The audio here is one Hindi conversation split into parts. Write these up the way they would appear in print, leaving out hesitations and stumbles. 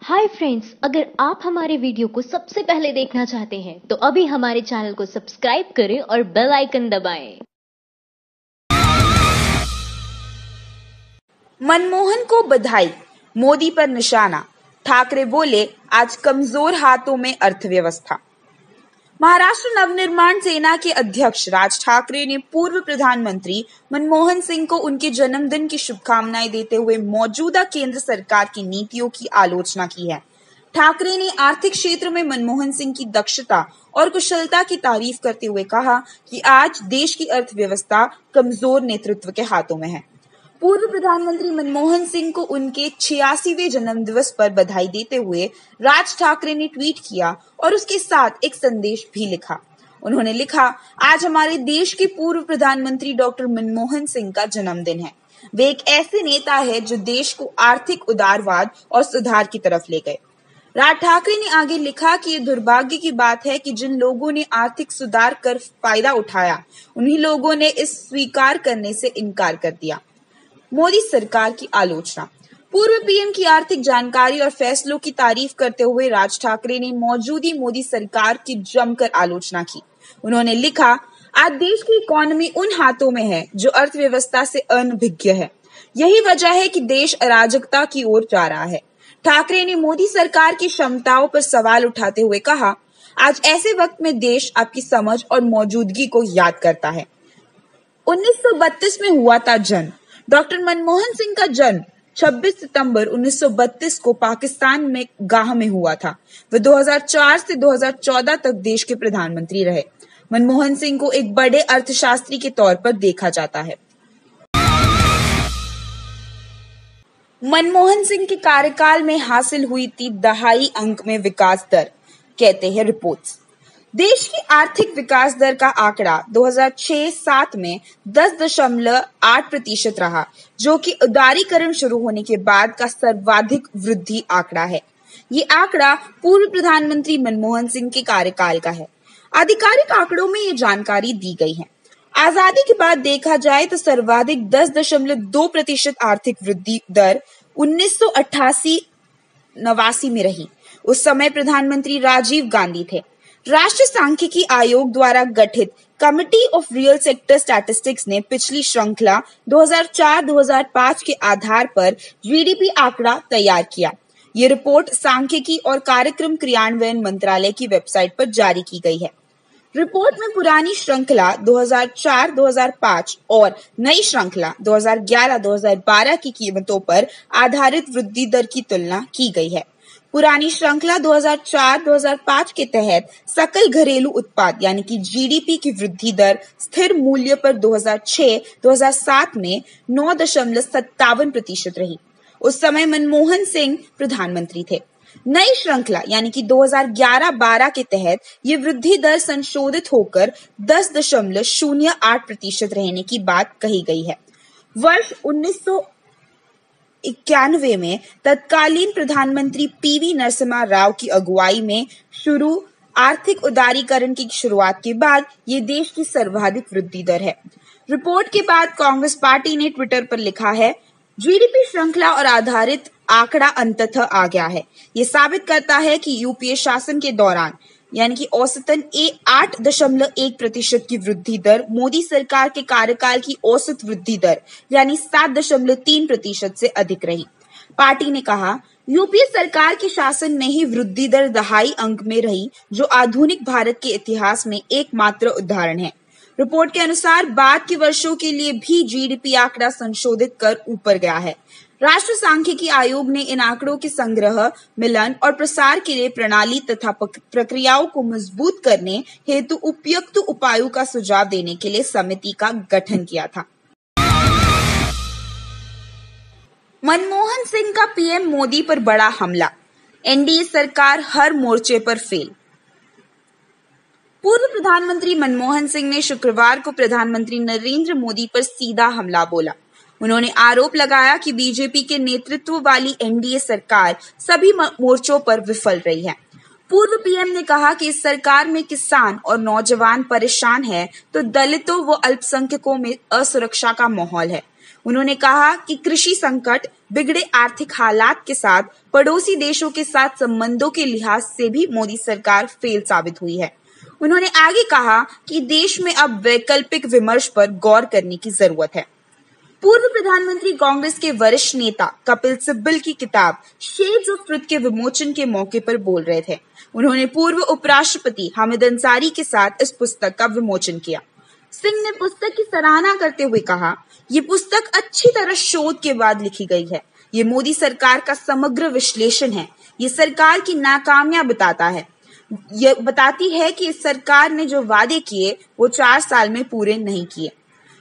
हाय फ्रेंड्स, अगर आप हमारे वीडियो को सबसे पहले देखना चाहते हैं तो अभी हमारे चैनल को सब्सक्राइब करें और बेल आइकन दबाएं। मनमोहन को बधाई, मोदी पर निशाना। ठाकरे बोले, आज कमजोर हाथों में अर्थव्यवस्था। महाराष्ट्र नवनिर्माण सेना के अध्यक्ष राज ठाकरे ने पूर्व प्रधानमंत्री मनमोहन सिंह को उनके जन्मदिन की शुभकामनाएं देते हुए मौजूदा केंद्र सरकार की नीतियों की आलोचना की है। ठाकरे ने आर्थिक क्षेत्र में मनमोहन सिंह की दक्षता और कुशलता की तारीफ करते हुए कहा कि आज देश की अर्थव्यवस्था कमजोर नेतृत्व के हाथों में है। पूर्व प्रधानमंत्री मनमोहन सिंह को उनके 86वें जन्मदिवस पर बधाई देते हुए राज ठाकरे ने ट्वीट किया और उसके साथ एक संदेश भी लिखा। उन्होंने लिखा, आज हमारे देश के पूर्व प्रधानमंत्री डॉक्टर मनमोहन सिंह का जन्मदिन है। वे एक ऐसे नेता है जो देश को आर्थिक उदारवाद और सुधार की तरफ ले गए। राज ठाकरे ने आगे लिखा कि ये दुर्भाग्य की बात है कि जिन लोगों ने आर्थिक सुधार कर फायदा उठाया, उन्हीं लोगों ने इस स्वीकार करने से इनकार कर दिया। मोदी सरकार की आलोचना। पूर्व पीएम की आर्थिक जानकारी और फैसलों की तारीफ करते हुए राज ठाकरे ने मौजूदा मोदी सरकार की जमकर आलोचना की। उन्होंने लिखा, आज देश की इकोनॉमी उन हाथों में है जो अर्थव्यवस्था से अनभिज्ञ है। यही वजह है कि देश अराजकता की ओर जा रहा है। ठाकरे ने मोदी सरकार की क्षमताओं पर सवाल उठाते हुए कहा, आज ऐसे वक्त में देश आपकी समझ और मौजूदगी को याद करता है। 1932 में हुआ था जन्म। डॉक्टर मनमोहन सिंह का जन्म 26 सितंबर 1932 को पाकिस्तान में गाह में हुआ था। वे 2004 से 2014 तक देश के प्रधानमंत्री रहे। मनमोहन सिंह को एक बड़े अर्थशास्त्री के तौर पर देखा जाता है। मनमोहन सिंह के कार्यकाल में हासिल हुई थी दहाई अंक में विकास दर, कहते हैं रिपोर्ट्स। देश की आर्थिक विकास दर का आंकड़ा 2006-07 में 10.8% रहा, जो कि उदारीकरण शुरू होने के बाद का सर्वाधिक वृद्धि आंकड़ा है। ये आंकड़ा पूर्व प्रधानमंत्री मनमोहन सिंह के कार्यकाल का है। आधिकारिक आंकड़ों में ये जानकारी दी गई है। आजादी के बाद देखा जाए तो सर्वाधिक 10.2% आर्थिक वृद्धि दर 1988-89 में रही। उस समय प्रधानमंत्री राजीव गांधी थे। राष्ट्रीय सांख्यिकी आयोग द्वारा गठित committee of real sector statistics ने पिछली श्रृंखला 2004-2005 के आधार पर जीडीपी आंकड़ा तैयार किया। ये रिपोर्ट सांख्यिकी और कार्यक्रम क्रियान्वयन मंत्रालय की वेबसाइट पर जारी की गई है। रिपोर्ट में पुरानी श्रृंखला 2004-2005 और नई श्रृंखला 2011-2012 की कीमतों पर आधारित वृद्धि दर की तुलना की गई है। पुरानी श्रृंखला 2004-2005 के तहत सकल घरेलू उत्पाद यानी कि जीडीपी की वृद्धि दर स्थिर मूल्य पर 2006-2007 में 9.57% रही। उस समय मनमोहन सिंह प्रधानमंत्री थे। नई श्रृंखला यानी कि 2011-12 के तहत ये वृद्धि दर संशोधित होकर 10.08% रहने की बात कही गई है। वर्ष 1991 में तत्कालीन प्रधानमंत्री पीवी नरसिम्हा राव की अगुवाई में शुरू आर्थिक उदारीकरण की शुरुआत के बाद ये देश की सर्वाधिक वृद्धि दर है। रिपोर्ट के बाद कांग्रेस पार्टी ने ट्विटर पर लिखा है, जीडीपी श्रृंखला और आधारित आंकड़ा अंततः आ गया है। ये साबित करता है कि यूपीए शासन के दौरान यानी कि औसतन 8.1% की वृद्धि दर मोदी सरकार के कार्यकाल की औसत वृद्धि दर यानी 7.3% से अधिक रही। पार्टी ने कहा, यूपीए सरकार के शासन में ही वृद्धि दर दहाई अंक में रही, जो आधुनिक भारत के इतिहास में एकमात्र उदाहरण है। रिपोर्ट के अनुसार बाद के वर्षों के लिए भी जीडीपी आंकड़ा संशोधित कर ऊपर गया है। राष्ट्रीय सांख्यिकी आयोग ने इन आंकड़ों के संग्रह, मिलन और प्रसार के लिए प्रणाली तथा प्रक्रियाओं को मजबूत करने हेतु उपयुक्त उपायों का सुझाव देने के लिए समिति का गठन किया था। मनमोहन सिंह का पीएम मोदी पर बड़ा हमला, एनडीए सरकार हर मोर्चे पर फेल। पूर्व प्रधानमंत्री मनमोहन सिंह ने शुक्रवार को प्रधानमंत्री नरेंद्र मोदी पर सीधा हमला बोला। उन्होंने आरोप लगाया कि बीजेपी के नेतृत्व वाली एनडीए सरकार सभी मोर्चों पर विफल रही है। पूर्व पीएम ने कहा कि इस सरकार में किसान और नौजवान परेशान हैं, तो दलितों व अल्पसंख्यकों में असुरक्षा का माहौल है। उन्होंने कहा कि कृषि संकट, बिगड़े आर्थिक हालात के साथ पड़ोसी देशों के साथ संबंधों के लिहाज से भी मोदी सरकार फेल साबित हुई है। उन्होंने आगे कहा कि देश में अब वैकल्पिक विमर्श पर गौर करने की जरूरत है। पूर्व प्रधानमंत्री कांग्रेस के वरिष्ठ नेता कपिल सिब्बल की किताब शेड्स ऑफ ट्रुथ के विमोचन के मौके पर बोल रहे थे। उन्होंने पूर्व उपराष्ट्रपति हामिद अंसारी के साथ इस पुस्तक का विमोचन किया। सिंह ने पुस्तक की सराहना करते हुए कहा, ये पुस्तक अच्छी तरह शोध के बाद लिखी गई है। ये मोदी सरकार का समग्र विश्लेषण है। ये सरकार की नाकामियां बताता है। ये बताती है कि इस सरकार ने जो वादे किए वो 4 साल में पूरे नहीं किए।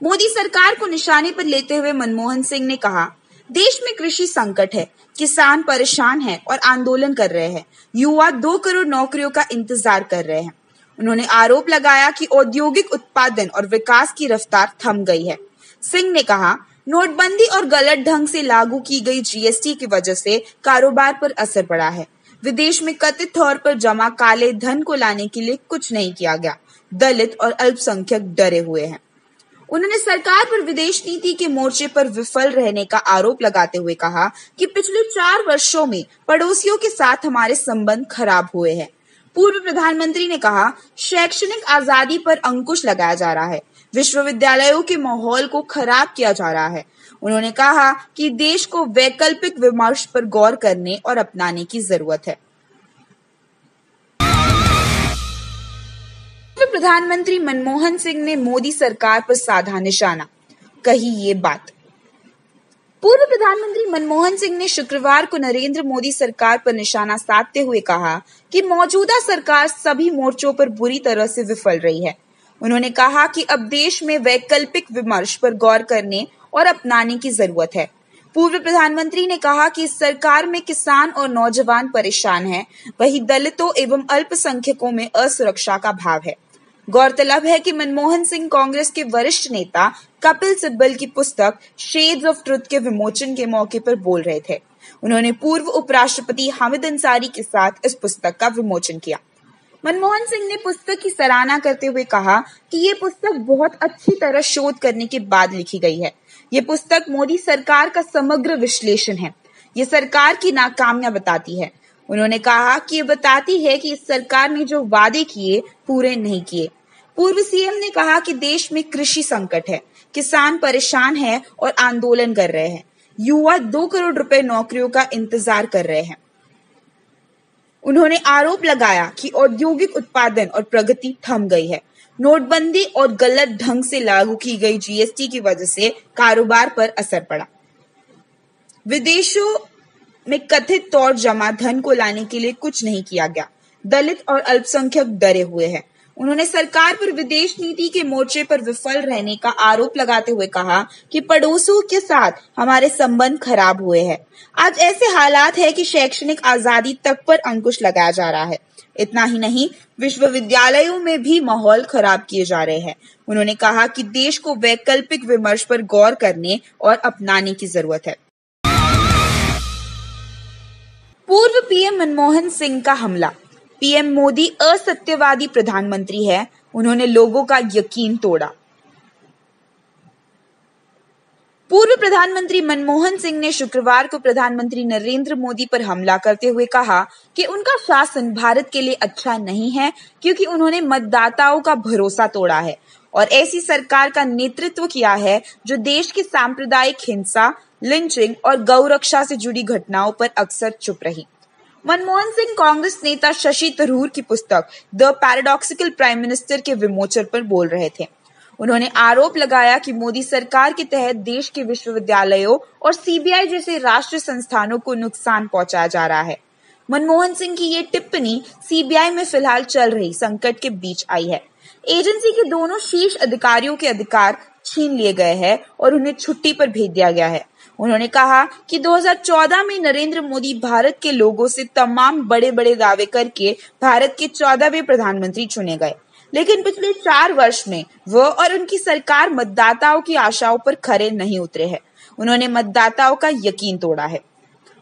मोदी सरकार को निशाने पर लेते हुए मनमोहन सिंह ने कहा, देश में कृषि संकट है, किसान परेशान है और आंदोलन कर रहे हैं। युवा 2 करोड़ नौकरियों का इंतजार कर रहे हैं। उन्होंने आरोप लगाया कि औद्योगिक उत्पादन और विकास की रफ्तार थम गई है। सिंह ने कहा, नोटबंदी और गलत ढंग से लागू की गई जीएसटी की वजह से कारोबार पर असर पड़ा है। विदेश में कथित तौर पर जमा काले धन को लाने के लिए कुछ नहीं किया गया। दलित और अल्पसंख्यक डरे हुए हैं। उन्होंने सरकार पर विदेश नीति के मोर्चे पर विफल रहने का आरोप लगाते हुए कहा कि पिछले 4 वर्षों में पड़ोसियों के साथ हमारे संबंध खराब हुए हैं। पूर्व प्रधानमंत्री ने कहा, शैक्षणिक आजादी पर अंकुश लगाया जा रहा है। विश्वविद्यालयों के माहौल को खराब किया जा रहा है। उन्होंने कहा कि देश को वैकल्पिक विमर्श पर गौर करने और अपनाने की जरूरत है। प्रधानमंत्री मनमोहन सिंह ने मोदी सरकार पर साधा निशाना, कही ये बात। पूर्व प्रधानमंत्री मनमोहन सिंह ने शुक्रवार को नरेंद्र मोदी सरकार पर निशाना साधते हुए कहा कि मौजूदा सरकार सभी मोर्चों पर बुरी तरह से विफल रही है। उन्होंने कहा कि अब देश में वैकल्पिक विमर्श पर गौर करने और अपनाने की जरूरत है। पूर्व प्रधानमंत्री ने कहा कि इस सरकार में किसान और नौजवान परेशान हैं, वहीं दलितों एवं अल्पसंख्यकों में असुरक्षा का भाव है। गौरतलब है कि मनमोहन सिंह कांग्रेस के वरिष्ठ नेता कपिल सिब्बल की पुस्तक शेड्स ऑफ ट्रुथ के विमोचन के मौके पर बोल रहे थे। उन्होंने पूर्व उपराष्ट्रपति हामिद अंसारी के साथ इस पुस्तक का विमोचन किया। मनमोहन सिंह ने पुस्तक की सराहना करते हुए कहा कि ये पुस्तक बहुत अच्छी तरह शोध करने के बाद लिखी गई है। ये पुस्तक मोदी सरकार का समग्र विश्लेषण है। ये सरकार की नाकामियां बताती है। उन्होंने कहा कि ये बताती है कि इस सरकार ने जो वादे किए पूरे नहीं किए। पूर्व सीएम ने कहा कि देश में कृषि संकट है, किसान परेशान है और आंदोलन कर रहे हैं। युवा 2 करोड़ रुपए नौकरियों का इंतजार कर रहे हैं। उन्होंने आरोप लगाया कि औद्योगिक उत्पादन और प्रगति थम गई है। नोटबंदी और गलत ढंग से लागू की गई जीएसटी की वजह से कारोबार पर असर पड़ा। विदेशों में कथित तौर जमा धन को लाने के लिए कुछ नहीं किया गया। दलित और अल्पसंख्यक डरे हुए हैं। उन्होंने सरकार पर विदेश नीति के मोर्चे पर विफल रहने का आरोप लगाते हुए कहा कि पड़ोसियों के साथ हमारे संबंध खराब हुए हैं। आज ऐसे हालात है कि शैक्षणिक आजादी तक पर अंकुश लगाया जा रहा है। इतना ही नहीं, विश्वविद्यालयों में भी माहौल खराब किए जा रहे हैं। उन्होंने कहा कि देश को वैकल्पिक विमर्श पर गौर करने और अपनाने की जरूरत है। पूर्व पीएम मनमोहन सिंह का हमला। पीएम मोदी असत्यवादी प्रधानमंत्री है। उन्होंने लोगों का यकीन तोड़ा। पूर्व प्रधानमंत्री मनमोहन सिंह ने शुक्रवार को प्रधानमंत्री नरेंद्र मोदी पर हमला करते हुए कहा कि उनका शासन भारत के लिए अच्छा नहीं है, क्योंकि उन्होंने मतदाताओं का भरोसा तोड़ा है और ऐसी सरकार का नेतृत्व किया है जो देश की सांप्रदायिक हिंसा, लिंचिंग और गौरक्षा से जुड़ी घटनाओं पर अक्सर चुप रही। मनमोहन सिंह कांग्रेस नेता शशि थरूर की पुस्तक द पैराडॉक्सिकल प्राइम मिनिस्टर के विमोचन पर बोल रहे थे। उन्होंने आरोप लगाया कि मोदी सरकार के तहत देश के विश्वविद्यालयों और सीबीआई जैसे राष्ट्रीय संस्थानों को नुकसान पहुंचाया जा रहा है। मनमोहन सिंह की ये टिप्पणी सीबीआई में फिलहाल चल रही संकट के बीच आई है। एजेंसी के दोनों शीर्ष अधिकारियों के अधिकार छीन लिए गए हैं और उन्हें छुट्टी पर भेज दिया गया है। उन्होंने कहा कि 2014 में नरेंद्र मोदी भारत के लोगों से तमाम बड़े बड़े दावे करके भारत के 14वें प्रधानमंत्री चुने गए, लेकिन पिछले 4 वर्ष में वह और उनकी सरकार मतदाताओं की आशाओं पर खरे नहीं उतरे हैं। उन्होंने मतदाताओं का यकीन तोड़ा है।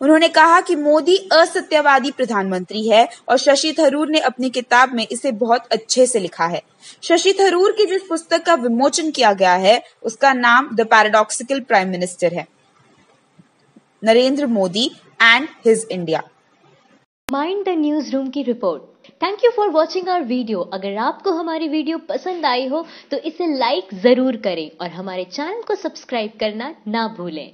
उन्होंने कहा कि मोदी असत्यवादी प्रधानमंत्री है और शशि थरूर ने अपनी किताब में इसे बहुत अच्छे से लिखा है। शशि थरूर की जिस पुस्तक का विमोचन किया गया है उसका नाम द पैराडॉक्सिकल प्राइम मिनिस्टर है। Narendra Modi and his India. Mind the news room की रिपोर्ट। Thank you for watching our video. अगर आपको हमारी वीडियो पसंद आई हो तो इसे लाइक जरूर करें और हमारे चैनल को सब्सक्राइब करना ना भूलें।